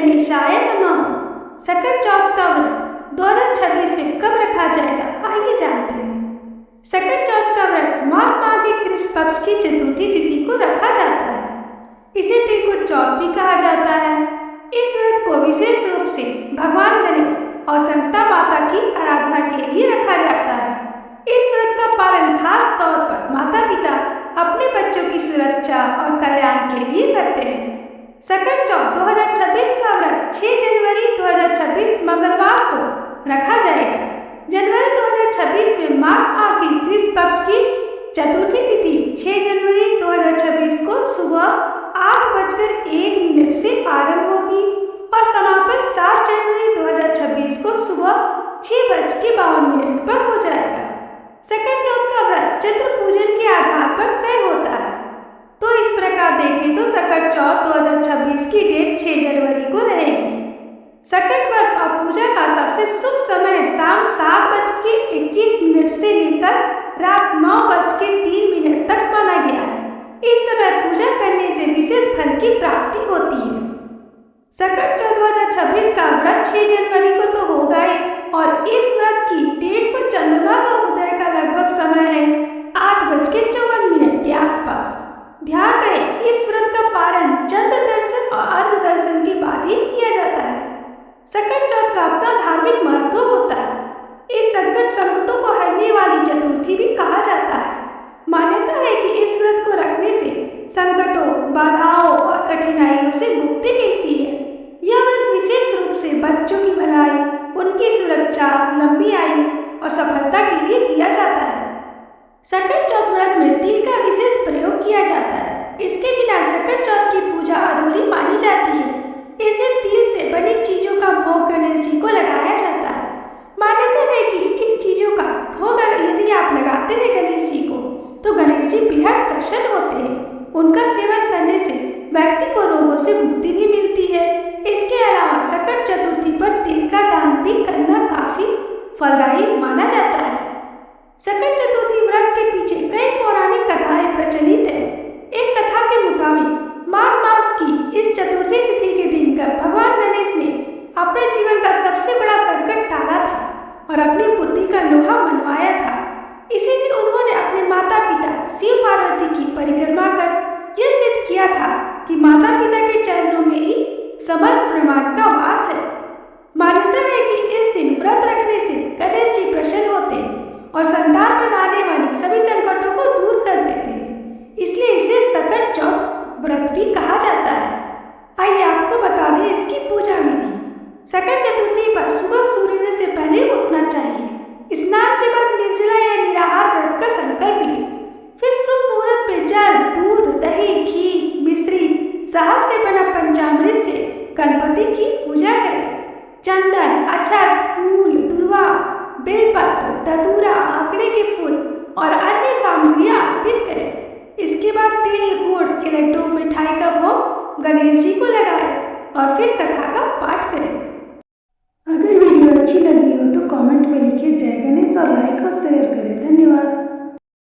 गणेशाय नमः। सकट चौथ का व्रत 2026 में कब रखा जाएगा, आइए जानते हैं। सकट चौथ का व्रत माघ माह के कृष्ण पक्ष की चतुर्थी तिथि को रखा जाता है। इसे तिलकुट चौथ भी कहा जाता है। इस व्रत को विशेष रूप से भगवान गणेश और संकटा माता की आराधना के लिए रखा जाता है। इस व्रत का पालन खास तौर पर माता पिता अपने बच्चों की सुरक्षा और कल्याण के लिए करते हैं। सकट चौथ 2026 का व्रत 6 जनवरी 2026 मंगलवार को रखा जाएगा। जनवरी 2026 में माघ माह की कृष्ण पक्ष की चतुर्थी तिथि 6 जनवरी 2026 को सुबह 8:01 से आरंभ होगी और समापन 7 जनवरी 2026 को सुबह 6:52 पर हो जाएगा। सकट चौथ का व्रत चंद्र पूजन के आधार पर तय होता है। तो इस प्रकार देखें तो सकट चौथ 2026 की डेट 6 जनवरी को रहेगी। सकट व्रत और पूजा का सबसे शुभ समय शाम 7:21 से लेकर रात 9:03 तक माना गया है। इस समय पूजा करने से विशेष फल की प्राप्ति होती है। सकट चौथ 2026 का व्रत 6 जनवरी को तो होगा ही, और इस व्रत की डेट पर चंद्रमा का उदय का लगभग समय है 8:54 के आसपास। ध्यान रहे, इस व्रत का पारण चंद्र दर्शन और अर्ध दर्शन के बाद ही किया जाता है। सकट चौथ का अपना धार्मिक महत्व होता है। इस संकटों को हरने वाली चतुर्थी भी कहा जाता है। मान्यता है कि इस व्रत को रखने से संकटों, बाधाओं और कठिनाइयों से मुक्ति मिलती है। यह व्रत विशेष रूप से बच्चों की भलाई, उनकी सुरक्षा, लंबी आयु और सफलता के लिए किया जाता है। सकट चौथ व्रत में तिल का विशेष प्रयोग किया जाता है। इसके बिना सकट चौथ की पूजा अधूरी मानी जाती है। इस दिन तिल से बनी चीजों का भोग गणेश जी को लगाया जाता है। मान्यता है कि इन चीजों का भोग यदि आप लगाते हैं गणेश जी को, तो गणेश जी बेहद प्रसन्न होते हैं। उनका सेवन करने से व्यक्ति को रोगों से मुक्ति भी मिलती है। इसके अलावा सकट चतुर्थी पर तिल का दान भी करना काफी फलदायी माना जाता है। सकट चतुर्थी व्रत के पीछे कई पौराणिक कथाएं प्रचलित है। एक कथा के मुताबिक माघ मास की इस चतुर्थी तिथि के दिन का भगवान गणेश ने अपने जीवन का सबसे बड़ा संकट टाला था और अपनी बुद्धि का लोहा मनवाया था। इसी दिन उन्होंने अपने माता पिता शिव पार्वती की परिक्रमा कर यह सिद्ध किया था कि माता पिता के चरणों में ही समस्त ब्रह्मांड का वास है। मान्यता है कि इस दिन व्रत रखने से गणेश जी प्रसन्न होते हैं और संतान बनाने वाली सभी संकटों को दूर कर देते हैं। इसलिए इसे सकट चौथ व्रत भी कहा जाता है। आइए आपको बता दें इसकी पूजा विधि। सकट चतुर्थी पर सुबह सूर्योदय से पहले उठना चाहिए। स्नान के बाद निर्जला या निराहार व्रत का संकल्प लें। फिर शुभ मुहूर्त पे जल, दूध, दही, घी, मिश्री, शहद से बना पंचामृत से गणपति की पूजा करें। चंदन, अक्षत, फूल, दुर्वा, बेलपत्र, धतूरा, आंकड़े के फूल और अन्य सामग्रियां अर्पित करें। इसके बाद तिल, गुड़ के लड्डू, मिठाई का भोग गणेश जी को लगाएं और फिर कथा का पाठ करें। अगर वीडियो अच्छी लगी हो तो कमेंट में लिखिए जय गणेश और लाइक और शेयर करें। धन्यवाद।